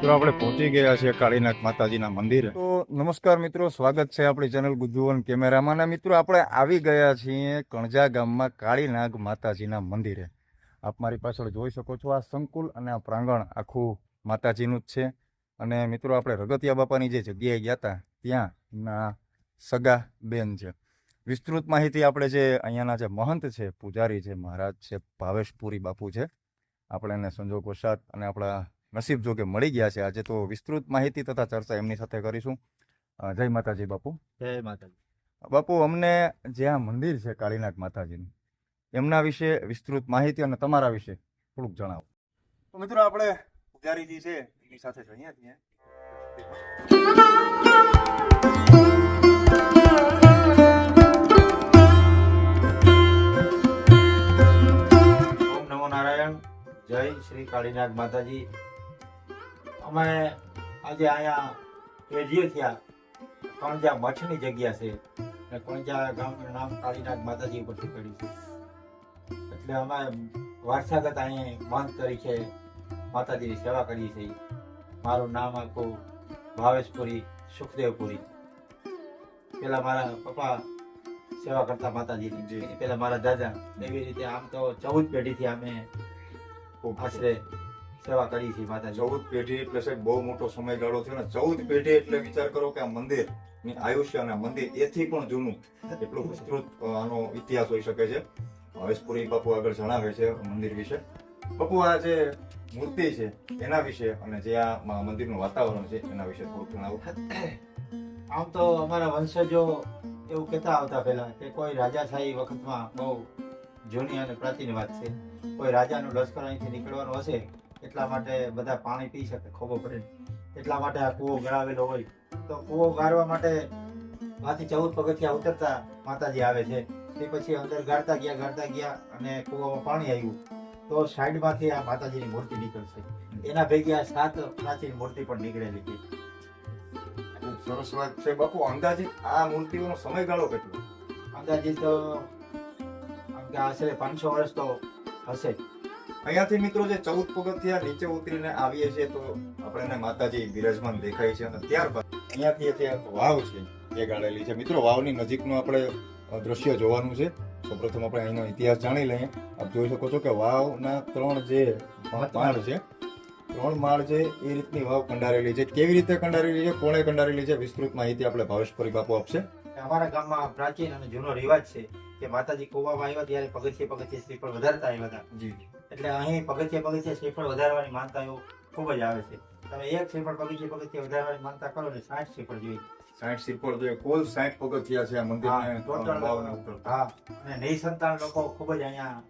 મિત્રો આપણે પહોંચી ગયા છીએ કાળીનાથ માતાજીના મંદિરે. તો નમસ્કાર મિત્રો, સ્વાગત છે આપણી ચેનલ ગુજ્જુવન કેમેરામાં. અને મિત્રો આપણે આવી ગયા છીએ કણજા ગામમાં કાળીનાગ માતાજીના મંદિરે. આપ મારી પાછળ જોઈ શકો છો આ સંકુલ અને આ પ્રાંગણ આખું માતાજીનું જ છે. અને મિત્રો આપણે રગતિયા બાપાની જે જગ્યાએ ગયા હતા ત્યાં ના સગા બેન છે. વિસ્તૃત માહિતી આપણે જે અહીંયાના જે મહંત છે, પૂજારી છે, મહારાજ છે, ભાવેશપુરી બાપુ છે, આપણે એને સંજોગ વસાત અને આપણા નસીબ જોગે મળી ગયા છે આજે. તો વિસ્તૃત માહિતી તથા ચર્ચા એમની સાથે કરીશું. જય માતાજી બાપુ. જય માતાજી. બાપુ, અમને જે આ મંદિર છે કાળીનાથ માતાજીનું, એમના વિશે વિસ્તૃત માહિતી અને તમારા વિશે થોડુંક જણાવો. તો મિત્રો આપણે પૂજારીજી છે એમની સાથે જઈએ છીએ. ઓમ નમો નારાયણ. જય શ્રી કાળીનાગ માતાજી. અમે આજે અહીંયા પેઢીઓ થયા કણજા મઠની જગ્યા છે અને કણજા ગામનું નામ કાળીનાગ માતાજી ઉપરથી પડ્યું છે. એટલે અમે વારસાગત અહીં મહંત તરીકે માતાજીની સેવા કરીએ છીએ. મારું નામ આખું ભાવેશપુરી સુખદેવપુરી. પેલા મારા પપ્પા સેવા કરતા માતાજીની, પેલા મારા દાદા. એવી રીતે આમ તો 14 પેઢીથી અમે આશરે સેવા કરી છે માતાજી. 14 પેઢી એટલે સાહેબ બહુ મોટો સમયગાળો થયો ને. 14 પેઢી એટલે વિચાર કરો કે આ મંદિર ની આયુષ્ય અને મંદિર એથી પણ જૂનું, એટલું વિસ્તૃત આનો ઇતિહાસ હોઈ શકે છે. ભાવેશપુરી બાપુ આગળ જણાવે છે મંદિર વિશે. બાપુ, આ જે મૂર્તિ છે એના વિશે અને જે આ મંદિરનું વાતાવરણ છે એના વિશે થોડું જણાવો. આમ તો અમારા વંશજો એવું કહેતા આવતા પહેલા કે કોઈ રાજાશાહી વખતમાં બહુ જૂની અને પ્રાચીન વાત છે. કોઈ રાજાનું લશ્કર અહીંથી નીકળવાનું હશે એટલા માટે બધા પાણી પી શકે, ખોબો પડે, એટલા માટે આ કૂવો ગળાવેલો હોય. તો કૂવો ગાળવા માટે માંથી 14 પગથિયા ઉતરતા માતાજી આવે છે. તે પછી અંદર ગાળતા ગયા અને કૂવામાં પાણી આવ્યું તો સાઈડમાંથી આ માતાજીની મૂર્તિ નીકળશે. એના ભેગી આ 7 પ્રાચીન મૂર્તિ પણ નીકળેલી છે. સરસ વાત છે બાપુ. અંદાજિત આ મૂર્તિઓનો સમયગાળો કેટલો? અંદાજિત આશરે 500 વર્ષ તો હશે. અહીંયાથી મિત્રો જે 14 પગથિયા નીચે ઉતરીને આવીએ છીએ તો આપણને માતાજી બિરાજમાન દેખાય છે. અને ત્યારબાદ અહીંયાથી જે વાવ છે એ ગાળેલી છે. મિત્રો, વાવની નજીકનું આપણે દ્રશ્ય જોવાનું છે. સૌપ્રથમ આપણે અહીંનો ઇતિહાસ જાણી લઈએ. આપ જોઈ શકો છો કે વાવના 3 જે માળ છે, 3 માળ છે એ રીતની વાવ કંડારેલી છે. કેવી રીતે કંડારેલી છે, કોણે કંડારેલી છે, વિસ્તૃત માહિતી આપણે ભાવેશપુરી બાપુ આપશે. અમારા ગામમાં પ્રાચીન અને જૂનો રિવાજ છે કે માતાજી કૂવામાં આવ્યા ત્યારે પગથિયે શ્રીફળ વધારતા આવ્યા હતા. એટલે અહીં પગથિયે શ્રીફળ વધારવાની માનતાઓ ખૂબ જ આવે છે. તમે એક શ્રીફળ પગથિયે વધારવાની માનતા કરો ને 60 શ્રીફળ જોઈએ. 60 શ્રીફળ જોઈએ. કુલ 60 પગથિયા છે આ મંદિરને ટોટલ. વાવના ઉપર. હા, અને નિસંતાન લોકો ખૂબ જ અહીંયા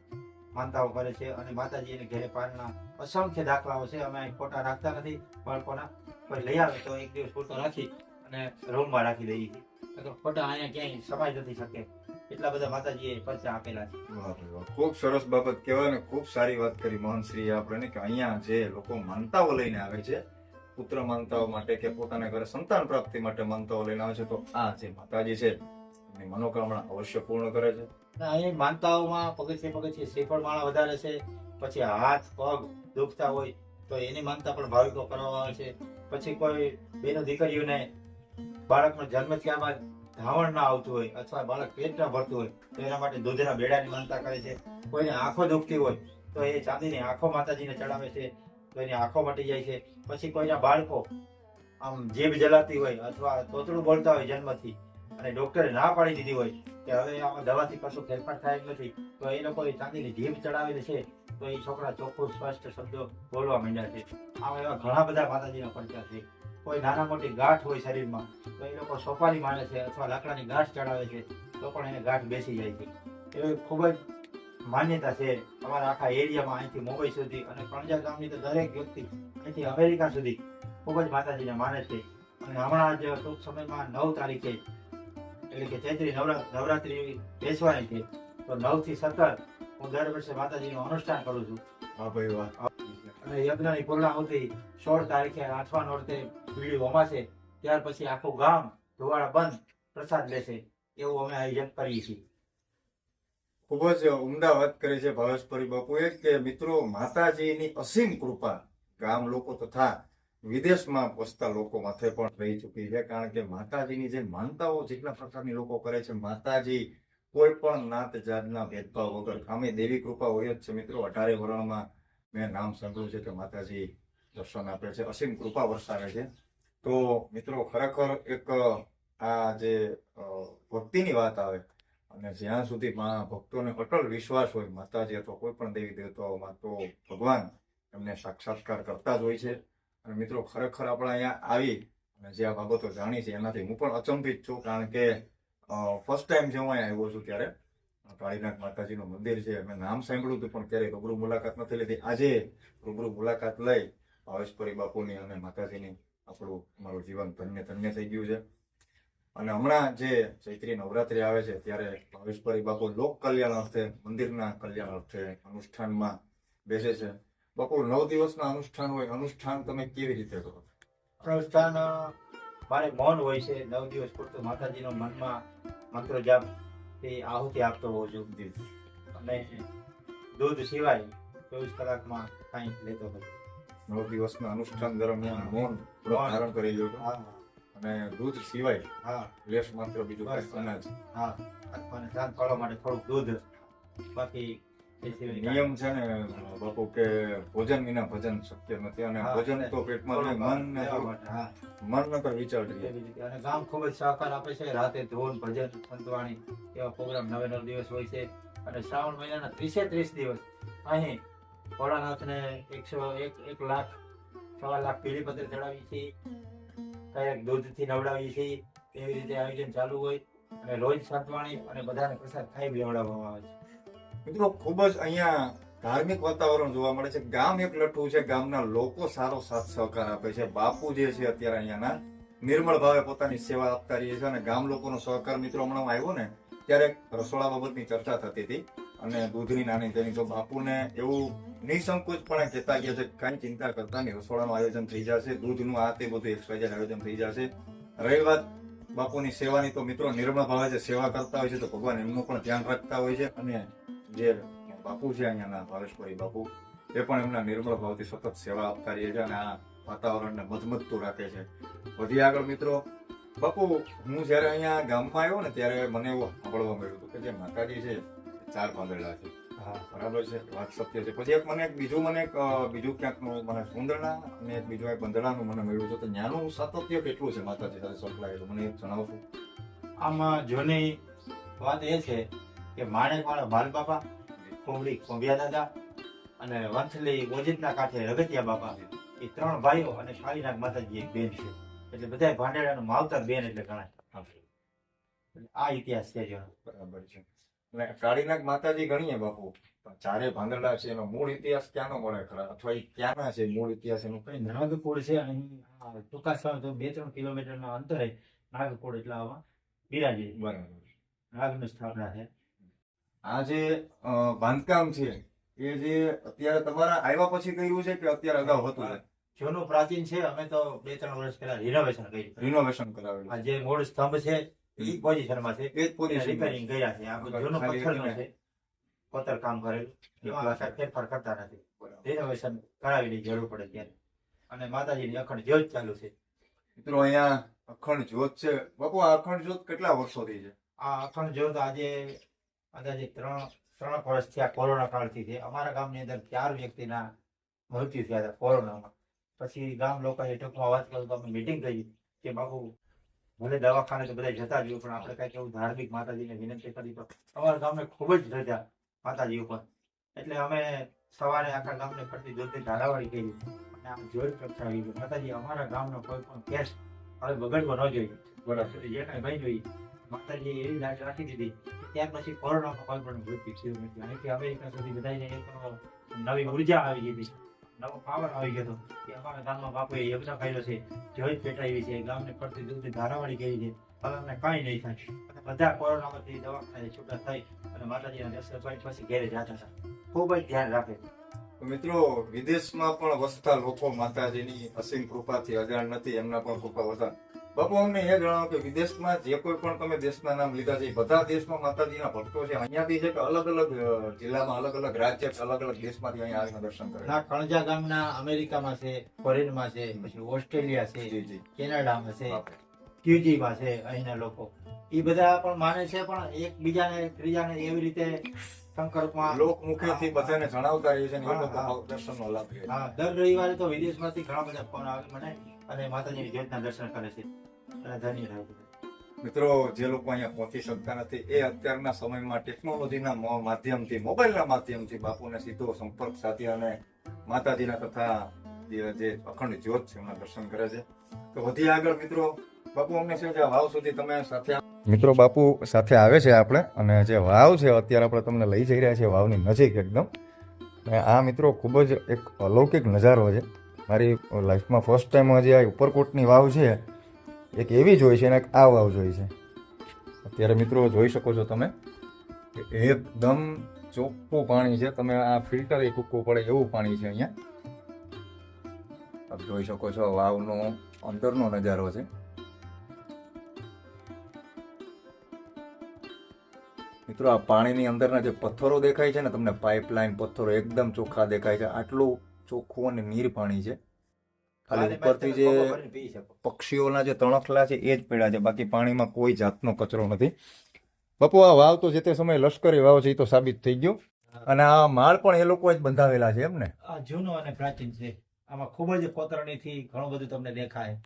માનતાઓ કરે છે. અને માતાજીને ઘેરે પારના અસંખ્ય દાખલાઓ છે. અમે ફોટા રાખતા નથી બાળકોના. કોઈ લઈ આવે તો એક દિવસ ફોટો રાખી અને રૂમમાં રાખી દઈએ છીએ. તો ફોટા અહીંયા ક્યાંય સમાઈ નથી શકે એટલા બધા માતાજીએ પરચા આપેલા છે. ખૂબ સરસ બાબત કહેવાય ને ખૂબ સારી વાત કરી મોહનશ્રીએ આપણે કે અહીંયા જે લોકો માનતાઓ લઈને આવે છે, પુત્ર માનતાઓ માટે કે પોતાના ઘરે સંતાન પ્રાપ્તિ માટે માનતાઓ લઈને આવે છે, તો આ જે માતાજી છે એની મનોકામના અવશ્ય પૂર્ણ કરે છે. અહીં માનતાઓમાં પગથિયે શ્રીફળ માળા વધારે છે. પછી હાથ પગ દુખતા હોય તો એની માનતા પણ ભાવિકો કરવામાં આવે છે. પછી કોઈ બેનો દીકરીઓને બાળકનો જન્મ થયા બાદ ધાવણ ના આવતું હોય અથવા બાળક પેટ ના ભરતું હોય તો એના માટે દૂધના બેડાની માનતા કરે છે. કોઈને આંખો દુખતી હોય તો એ ચાંદીની આંખો માતાજીને ચડાવે છે તો એની આંખો મટી જાય છે. પછી કોઈના બાળકો આમ જીભ જલાતી હોય અથવા તોતડું બોલતા હોય જન્મથી અને ડોક્ટરે ના પાડી દીધી હોય કે હવે આમાં દવાથી કશું ફેરફાર થાય એમ નથી, તો એ લોકોએ ચાંદીની જીભ ચડાવેલી છે તો એ છોકરા ચોખ્ખું સ્પષ્ટ શબ્દો બોલવા માંડ્યા છે. આમાં એવા ઘણા બધા માતાજીના પરચા છે. કોઈ નાના મોટી ગાંઠ હોય શરીરમાં તો એ લોકો સોપારી માને છે અથવા લાકડાની ગાંઠ ચડાવે છે તો પણ એને ગાંઠ બેસી જાય છે. એવી ખૂબ જ માન્યતા છે અમારા આખા એરિયામાં. અહીંથી મુંબઈ સુધી અને કણજા ગામની તો દરેક વ્યક્તિ અહીંથી અમેરિકા સુધી ખૂબ જ માતાજીને માને છે. અને હમણાં જ ટૂંક સમયમાં 9 તારીખે એટલે કે ચૈત્રી નવરાત્રી બેસવાની છે તો 9 થી 17 હું દર વર્ષે માતાજીનું અનુષ્ઠાન કરું છું. હા ભાઈ, વાહ. અને યજ્ઞની પૂર્ણાહુતિ 16 તારીખે 8મા નોરતે પીળી હોમાશે. ત્યાર પછી આખું ગામ ધોવાળા બંધ પ્રસાદ લેશે એવું અમે આયોજન કરીએ છીએ. ખૂબ જ ઉમદા વાત કરી છે ભાવેશપુરી બાપુએ કે મિત્રો માતાજીની અસીમ કૃપા ગામ લોકો તથા વિદેશમાં વસતા લોકો માથે પણ રહી ચૂકી છે, કારણ કે માતાજીની જે માનતાઓ જેટલા પ્રકારની લોકો કરે છે, માતાજી કોઈ પણ નાત જાતના ભેદભાવ વગર ખામી દેવી કૃપા હોય જ છે મિત્રો. 18 વરણમાં મેં નામ સાંભળ્યું છે કે માતાજી દર્શન આપે છે, અસીમ કૃપા વરસાવે છે. તો મિત્રો ખરેખર એક આ જે ભક્તિની વાત આવે અને જ્યાં સુધી ભક્તોને અટલ વિશ્વાસ હોય માતાજી અથવા કોઈ પણ દેવી દેવતાઓમાં, તો ભગવાન એમને સાક્ષાત્કાર કરતા જ હોય છે. અને મિત્રો ખરેખર આપણે અહીંયા આવી અને જે આ બાબતો જાણી છે એનાથી હું પણ અચંબિત છું, કારણ કે ફર્સ્ટ ટાઈમ જે હું અહીંયા આવ્યો છું ત્યારે કાળીનાગ માતાજીનું મંદિર છે, મેં નામ સાંભળ્યું હતું પણ ક્યારેય રૂબરૂ મુલાકાત નથી લીધી. આજે રૂબરૂ મુલાકાત લઈ ભાવેશપરી બાપુની અને માતાજીની અમારું જીવન ધન્ય ધન્ય થઈ ગયું છે. અને હમણાં જે ચૈત્રી નવરાત્રી આવે છે ત્યારે ભાવેશપરી બાપુ લોક કલ્યાણ અર્થે, મંદિરના કલ્યાણ અર્થે અનુષ્ઠાનમાં બેસે છે. બાપુ 9 દિવસના અનુષ્ઠાન હોય, અનુષ્ઠાન તમે કેવી રીતે કરો? અનુષ્ઠાન મારે મૌન હોય છે 9 દિવસ પૂરતું. માતાજીનો મનમાં મંત્ર જાપ એ આહુતિ આપતો હોઉં છું. અને દૂધ સિવાય 24 કલાકમાં કાંઈ લેતો નથી. 9 દિવસના અનુષ્ઠાન દરમિયાન મૌન વ્રત ધારણ કરી લો છો. હા અને દૂધ સિવાય હા લેશ માત્ર બીજું બસ. કઈ અનાજ. હા અને શાંત કરવા માટે થોડુંક દૂધ, બાકી એ સિવાય કાંઈ. નિયમ છે ને બાપુ કે ભોજન વિના ભજન શક્ય નથી, અને હા, ભજન તો પેટમાં રહે, મન ને લેવા માટે, હા. મન નકર વિચાર રહીએ. એવી રીતે. અને ગામ ખૂબ જ સહકાર આપે છે. રાતે ધૂન, ભજન, સંતવાણી એવા પ્રોગ્રામ 9 દિવસ હોય છે. અને શ્રાવણ મહિનાના 30 દિવસ અહીં ભોળાનાથને 1 લાખ, 1.25 લાખ પીલીપત્ર ચડાવીએ છીએ, કયાક દૂધથી નવડાવીએ છીએ. એવી રીતે આયોજન ચાલુ હોય. અને રોજ સંતવાણી અને બધાને પ્રસાદ ખાઈ લેવડાવવામાં આવે છે. મિત્રો ખૂબ જ અહીંયા ધાર્મિક વાતાવરણ જોવા મળે છે. ગામ એક લઠ્ઠું છે, ગામના લોકો સારો સાથ સહકાર આપે છે. બાપુ જે છે અત્યારે અહીંયાના નિર્મળ ભાવે પોતાની સેવા આપતા રહે છે, અને ગામ લોકોનો સહકાર. મિત્રો હમણાં હું આવ્યો ને ત્યારે રસોડા બાબતની ચર્ચા થતી હતી અને દૂધની નાની તેની, તો બાપુને એવું નિસંકોચપણે કહેતા ગયા છે કાંઈ ચિંતા કરતા નહીં, રસોડાનું આયોજન થઈ જશે, દૂધનું આ તે બધું XYZ આયોજન થઈ જશે. રહી વાત બાપુની સેવાની, તો મિત્રો નિર્મળ ભાવે જે સેવા કરતા હોય છે તો ભગવાન એમનું પણ ધ્યાન રાખતા હોય છે. અને જે બાપુ છે અહીંયાના ભાવેશપરી બાપુ, એ પણ એમના નિર્મળ ભાવથી સતત સેવા આપતા રહે છે અને આ વાતાવરણને મધમધતું રાખે છે. વધી આગળ મિત્રો, બાપુ હું જયારે અહીંયા ગામમાં આવ્યો ને ત્યારે મને એવું સાંભળવા મળ્યું હતું કે જે માતાજી છે 4 પાંદડા છે. હા બરાબર છે, વાત સત્ય છે. પછી બીજું ક્યાંકનું મને સુંદરણા અને એક બીજું એક બંદડાનું મને મળ્યું છે. તો ત્યાંનું સાતત્ય કેટલું છે માતાજી સાથે સંકળાયેલું, મને એક જણાવશો? આમાં જૂની વાત એ છે કે માણેકવાળા બાલ બાપા, કોંબડી કોંભિયા દાદા અને વંથલી ઓજિતના કાંઠે રગતિયા બાપા, એ 3 ભાઈઓ અને કાળીનાગ માતાજી એક બેન છે. એટલે બધા ભાંડેડાનું માવતર બેન એટલે ગણાય. એટલે આ ઇતિહાસ છે જેનો. બરાબર છે. અને કાળીનાગ માતાજી ગણીએ બાપુ, પણ 4 ભાંદરડા છે, એનો મૂળ ઇતિહાસ ક્યાંનો મળે ખરા, અથવા એ ક્યાંના છે મૂળ ઇતિહાસ એનું? કઈ નાગપુર છે, અહીં ટૂંકા સમય તો 2-3 કિલોમીટરના અંતરે નાગપુર એટલે આમાં બિરાજે. બરાબર. નાગની સ્થાપના છે. આ જે બાંધકામ છે એ જે અત્યારે તમારા આવ્યા પછી કર્યું છે કે અત્યારે અગાઉ હતું? જૂનું પ્રાચીન છે. અમે તો 2-3 વર્ષ પહેલા રિનોવેશન કર્યું. રિનોવેશન કરાવેલું. આ જે મૂળ સ્તંભ છે એ પોઝિશનમાં છે, એ જ પોઝિશન રિપેરિંગ કર્યા છે. આ બધું જૂનું પથ્થરનું છે, કોતર કામ કરેલું. એમાં આખા ફેરફાર કરતા નથી. રિનોવેશન કરાવીની જરૂર પડે ત્યારે. અને માતાજીની અખંડ જ્યોત ચાલુ છે. મિત્રો અહીંયા અખંડ જ્યોત છે. બાપુ આ અખંડ જ્યોત કેટલા વર્ષોથી છે? આ અખંડ જ્યોત આજે અંદાજે 3 વર્ષથી આ કોરોના કાળથી છે. અમારા ગામની અંદર 4 વ્યક્તિના મૃત્યુ થયા હતા કોરોનામાં. પછી ગામ લોકોએ ટૂંકમાં વાત કરું તો અમે મિટિંગ કરી કે બાપુ ભલે દવાખાને તો બધા જતા જ હોય, પણ આપણે કંઈક એવું ધાર્મિક માતાજીને વિનંતી કરી તો અમારા ગામને ખૂબ જ રજા માતાજી ઉપર. એટલે અમે સવારે આખા ગામને ફરતી દૂધની ધારાવાળી કરી અને આમ જોઈ પ્રગટાવી કે માતાજી અમારા ગામનો કોઈ પણ કેસ હવે બગડવો ન જોઈએ. બરાબર. જે કાંઈ ભાઈ જોઈએ માતાજી એવી લાજ રાખી દીધી. ત્યાર પછી કોરોનામાં કોઈ પણ મૃત્યુ થયું નથી. અહીંથી અમેરિકા સુધી બધાને એક નવી ઉર્જા આવી ગઈ, નવો પાવર આવી ગયો કે અમારા ગામમાં બાપુએ યજ્ઞ કર્યો છે, જોઈ પેટાવી છે, ગામને ફરતી દૂધની ધારાવાળી કરી છે. હવે અમને કાંઈ નહીં થાય. અને બધા કોરોનામાંથી દવાખાને છૂટા થઈ અને માતાજીના દર્શન કરી પછી ઘેરે જતા હતા. ખૂબ જ ધ્યાન રાખે. તો મિત્રો વિદેશમાં પણ વસતા લોકો માતાજીની અસીમ કૃપાથી અજાણ નથી, એમના પણ કૃપા વરસાદ. બાપુ અમને એ જણાવો કે વિદેશમાં જે કોઈ પણ તમે દેશના નામ લીધા છે એ બધા દેશમાં માતાજીના ભક્તો છે અહીંયાથી છે કે અલગ અલગ જિલ્લામાં અલગ અલગ રાજ્ય અલગ અલગ દેશમાંથી અહીંયા આવીને દર્શન કરે ના કણજા ગામના અમેરિકામાં છે, ફોરેનમાં છે, પછી ઓસ્ટ્રેલિયા છે, જી જી કેનેડામાં છે, ક્યુજીમાં છે અહીંના લોકો. એ બધા પણ માને છે, પણ એકબીજાને ત્રીજાને એવી રીતે સંકલ્પમાં લોકમુખેથી બધાને જણાવતા રહીએ છે ને એ લોકો દર્શનનો લાભ લે છે. હા, દર રવિવારે તો વિદેશમાંથી ઘણા બધા ફોન આવે મને અને માતાજીની જ્યોતના દર્શન કરે છે અને ધન્ય થાય છે. મિત્રો જે લોકો અહીંયા પહોંચી શકતા નથી એ અત્યારના સમયમાં ટેકનોલોજીના માધ્યમથી મોબાઈલના માધ્યમથી બાપુને સીધો સંપર્ક સાધી અને માતાજીના તથા જે અખંડ જ્યોત છે એમના દર્શન કરે છે. તો વધી આગળ મિત્રો બાપુ અમને છે કે વાવ સુધી તમે સાથે મિત્રો બાપુ સાથે આવે છે આપણે અને જે વાવ છે અત્યારે આપણે તમને લઈ જઈ રહ્યા છીએ વાવની નજીક એકદમ. અને આ મિત્રો ખૂબ જ એક અલૌકિક નજારો છે. મારી લાઈફમાં ફર્સ્ટ ટાઈમ હજી આ ઉપરકોટની વાવ છે એક એવી જોઈ છે અને એક આ વાવ જોઈ છે. અત્યારે મિત્રો જોઈ શકો છો તમે કે એકદમ ચોખ્ખું પાણી છે. તમે આ ફિલ્ટર એ કૂકવું પડે એવું પાણી છે અહીંયા. આપ જોઈ શકો છો વાવનો અંદરનો નજારો છે. મિત્રો આ પાણીની અંદરના જે પથ્થરો દેખાય છે ને તમને પાઇપલાઇન પથ્થરો એકદમ ચોખ્ખા દેખાય છે. આટલું ચોખ્ખું અને નીર પાણી છે. ખાલી ઉપરથી જે પક્ષીઓના જે તણખલા છે એ જ પડ્યા છે, બાકી પાણીમાં કોઈ જાતનો કચરો નથી. બાપુ આ વાવ તો જે તે સમયે લશ્કરી વાવ છે એ તો સાબિત થઈ ગયું. અને આ માળ પણ એ લોકો જ બંધાવેલા છે એમ ને? આ જૂનો અને પ્રાચીન છે. આમાં ખૂબ જ કોતરણીથી ઘણું બધું તમને દેખાય.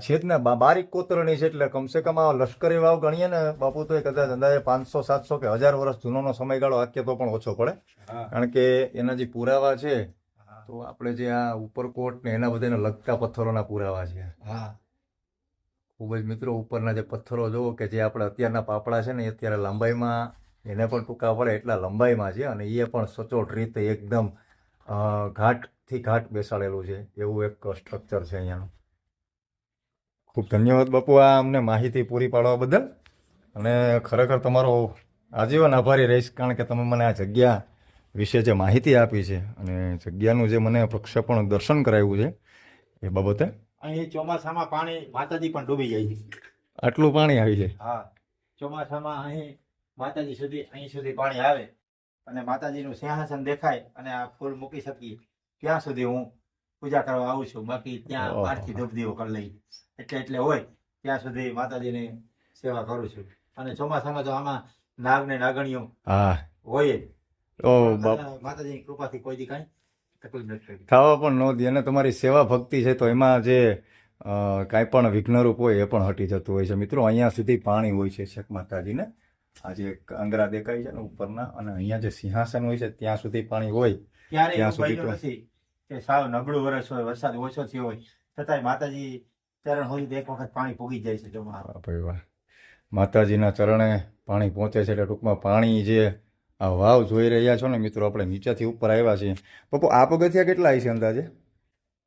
છે જ ને બારીક કોતરણી છે એટલે કમસે કમ આ લશ્કરી વાવ ગણીએ ને બાપુ તો કદાચ અંદાજે 500 700 કે 1000 વર્ષ જૂનોનો સમયગાળો આખે તો પણ ઓછો પડે. કારણ કે એના જે પુરાવા છે તો આપણે જે આ ઉપરકોટ ને એના બધાને લગતા પથ્થરોના પુરાવા છે. હા, ખૂબ જ મિત્રો ઉપરના જે પથ્થરો જુઓ કે જે આપણે અત્યારના પાપડા છે ને એ અત્યારે લંબાઈમાં એને પણ ટૂંકા પડે એટલા લંબાઈમાં છે અને એ પણ સચોટ રીતે એકદમ ઘાટથી ઘાટ બેસાડેલું છે એવું એક સ્ટ્રક્ચર છે અહીંયાનું. ખૂબ ધન્યવાદ બાપુ આ અમને માહિતી પૂરી પાડવા બદલ. અને ખરેખર તમારો આજીવન આભારી રહીશ કારણ કે તમે મને આ જગ્યા વિશે જે માહિતી આપી છે અને જગ્યાનું જે મને પ્રક્ષેપણ દર્શન કરાવ્યું છે એ બાબતે. અહીં ચોમાસામાં પાણી માતાજી પણ ડૂબી જાય છે. આટલું પાણી આવી જાય? હા, ચોમાસામાં અહીં માતાજી સુધી અહીં સુધી પાણી આવે અને માતાજીનું સિંહાસન દેખાય અને આ ફૂલ મૂકી શકીએ ત્યાં સુધી હું પૂજા કરવા આવું છું. બાકી ત્યાં બહારથી ધૂપદીવો કરી લઈ એટલે હોય ત્યાં સુધી માતાજીની સેવા કરું છું. અને ચોમાસામાં તો આમાં નાગ ને નાગણીઓ હોય જ. માતાજીની કૃપાથી કોઈ દી કાંઈ તકલીફ નથી થવા પણ ન દે. અને તમારી સેવા ભક્તિ છે તો એમાં જે કાંઈ પણ વિઘ્નરૂપ હોય એ પણ હટી જતું હોય છે. મિત્રો અહીંયા સુધી પાણી હોય છે છેક માતાજીને. આ જે આંગરા દેખાય છે ને ઉપરના અને અહીંયા જે સિંહાસન હોય છે ત્યાં સુધી પાણી હોય. ત્યાં સુધી તો નથી કે સાવ નબળું વરસ હોય, વરસાદ ઓછો થયો હોય છતાંય માતાજી ચરણ હોય એક વખત પાણી પૂગી જાય છે. ભાઈ વાહ, માતાજીના ચરણે પાણી પહોંચે છે એટલે ટૂંકમાં પાણી જે આ વાવ જોઈ રહ્યા છો ને મિત્રો આપણે નીચેથી ઉપર આવ્યા છીએ. પપ્પુ આ પગથિયા કેટલા છે અંદાજે?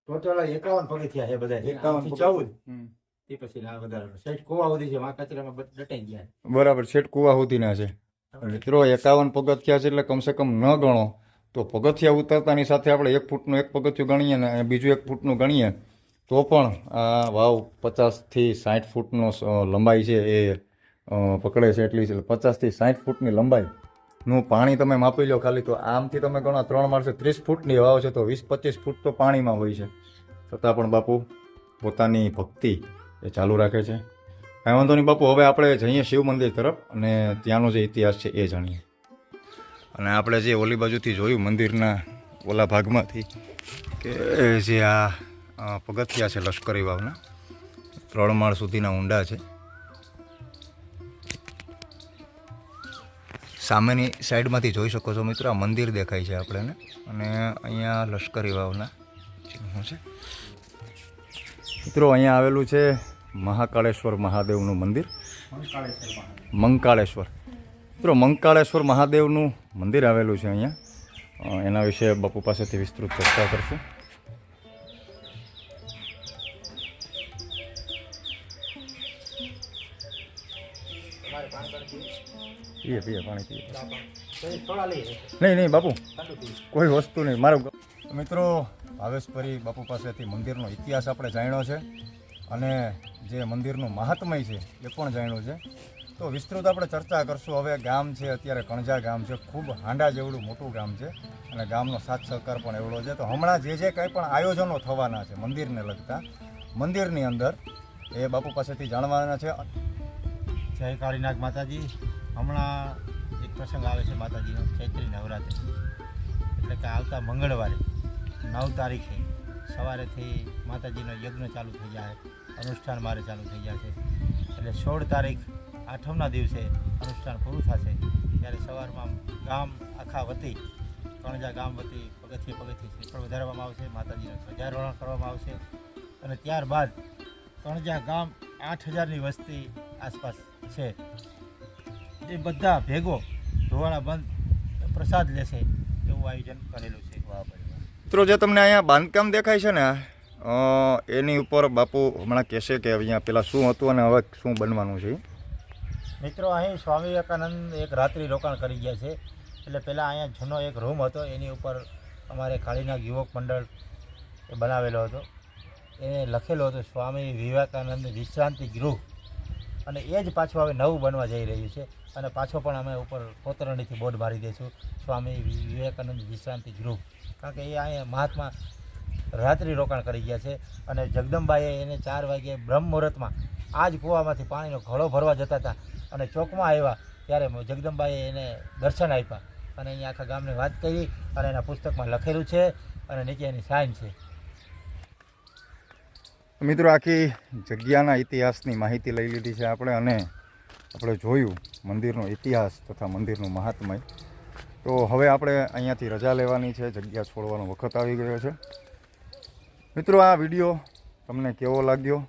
ટોટલ 51 પગથિયા છે બધા. 51 14 એ પછી ના વધારે સેટ કુવા સુધી છે. માં કચરામાં દટાઈ ગયા. બરાબર, સેટ કુવા સુધીના છે. મિત્રો 51 પગથિયા છે એટલે કમસે કમ ન ગણો તો પગથિયા ઉતરતાની સાથે આપણે 1 ફૂટનું એક પગથિયું ગણીએ ને બીજું 1 ફૂટનું ગણીએ તો પણ આ વાવ 50 થી 60 ફૂટનો લંબાઈ છે એ પકડે છે. એટલી છે 50 થી 60 ફૂટની લંબાઈનું પાણી તમે માપી લો ખાલી. તો આમથી તમે ગણો 3 માળસે 30 ફૂટની વાવ છે તો 20-25 ફૂટ તો પાણીમાં હોય છે. છતાં પણ બાપુ પોતાની ભક્તિ એ ચાલુ રાખે છે. કાંઈ વાંધો નહીં બાપુ, હવે આપણે જઈએ શિવ મંદિર તરફ અને ત્યાંનો જે ઇતિહાસ છે એ જાણીએ. અને આપણે જે ઓલી બાજુથી જોયું મંદિરના ઓલા ભાગમાંથી કે જે આ પગથિયા છે લશ્કરી વાવના 3 માળ સુધીના ઊંડા છે. સામેની સાઈડમાંથી જોઈ શકો છો મિત્રો આ મંદિર દેખાય છે આપણને અને અહીંયા લશ્કરી વાવના ચિહ્નો છે. મિત્રો અહીંયા આવેલું છે મહાકાળેશ્વર મહાદેવનું મંદિર. મંકાળેશ્વર મિત્રો મંકાળેશ્વર મહાદેવનું મંદિર આવેલું છે અહીંયા. એના વિશે બાપુ પાસેથી વિસ્તૃત ચર્ચા કરશું. પીએ પાણી પીએ. નહીં બાપુ કોઈ વસ્તુ નહીં. મારું મિત્રો ભાવેશભાઈ બાપુ પાસેથી મંદિરનો ઇતિહાસ આપણે જાણ્યો છે અને જે મંદિરનું મહાત્મય છે એ પણ જાણ્યું છે. તો વિસ્તૃત આપણે ચર્ચા કરશું. હવે ગામ છે અત્યારે કણજા ગામ છે, ખૂબ હાંડા જેવડું મોટું ગામ છે અને ગામનો સાથ સહકાર પણ એવડો છે. તો હમણાં જે કંઈ પણ આયોજનો થવાના છે મંદિરને લગતા મંદિરની અંદર એ બાપુ પાસેથી જાણવાના છે. જય કાળીનાગ માતાજી. હમણાં એક પ્રસંગ આવે છે માતાજીનો, ચૈત્રી નવરાત્રિ, એટલે કે આવતા મંગળવારે 9 તારીખે સવારેથી માતાજીનો યજ્ઞ ચાલુ થઈ જાય, અનુષ્ઠાન મારે ચાલુ થઈ જાય છે. એટલે 16 તારીખ આઠમના દિવસે અનુષ્ઠાન પૂરું થશે. ત્યારે સવારમાં ગામ આખા વતી, કણજા ગામ વતી પગથિયે શ્રીફળ વધારવામાં આવશે, માતાજીનું ધ્વજારોહણ કરવામાં આવશે. અને ત્યારબાદ કણજા ગામ 8000ની વસ્તી આસપાસ છે, એ બધા ભેગો ધોવાણા બંધ પ્રસાદ લેશે એવું આયોજન કરેલું છે. મિત્રો, જે તમને અહીંયા બાંધકામ દેખાય છે ને એની ઉપર બાપુ હમણાં કહેશે કે અહીંયા પેલા શું હતું અને હવે શું બનવાનું છે. મિત્રો, અહીં સ્વામી વિવેકાનંદ એક રાત્રિ રોકાણ કરી ગયા છે. એટલે પહેલાં અહીંયા જૂનો એક રૂમ હતો, એની ઉપર અમારે કાળીનાગ યુવક મંડળ એ બનાવેલો હતો. એને લખેલો હતો સ્વામી વિવેકાનંદ વિશ્રાંતિ ગૃહ, અને એ જ પાછું હવે નવું બનવા જઈ રહ્યું છે. અને પાછો પણ અમે ઉપર કોતરણીથી બોર્ડ મારી દઈશું, સ્વામી વિવેકાનંદ વિશ્રાંતિ ગૃહ, કારણ કે એ અહીંયા મહાત્મા રાત્રિ રોકાણ કરી ગયા છે. અને જગદંબાએ એને 4 વાગ્યે બ્રહ્મ મુહૂર્તમાં આ જ કૂવામાંથી પાણીનો ઘડો ભરવા જતા હતા અને ચોકમાં આવ્યા ત્યારે જગદંબાએ એને દર્શન આપ્યા અને અહીંયા આખા ગામને વાત કરી અને એના પુસ્તકમાં લખેલું છે અને નીચે એની સાઇન છે. મિત્રો, આખી જગ્યાના ઇતિહાસની માહિતી લઈ લીધી છે આપણે અને આપણે જોયું મંદિરનો ઇતિહાસ તથા મંદિરનું મહાત્મય. તો હવે આપણે અહીંયાથી રજા લેવાની છે, જગ્યા છોડવાનો વખત આવી ગયો છે. મિત્રો, આ વિડીયો તમને કેવો લાગ્યો,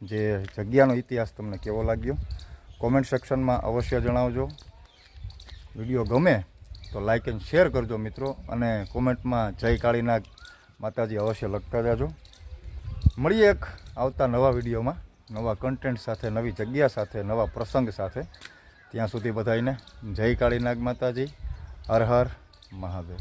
જે જગ્યાનો ઇતિહાસ તમને કેવો લાગ્યો, કોમેન્ટ સેક્શનમાં અવશ્ય જણાવજો. વિડીયો ગમે તો લાઈક એન્ડ શેર કરજો મિત્રો, અને કોમેન્ટમાં જય કાળીનાગ માતાજી અવશ્ય લખતા જાજો. મળીએ એક આવતા નવા વિડીયોમાં, નવા કન્ટેન્ટ સાથે, નવી જગ્યા સાથે, નવા પ્રસંગ સાથે. ત્યાં સુધી બધાઈને જય કાળીનાગ માતાજી. હર હર મહાદેવ.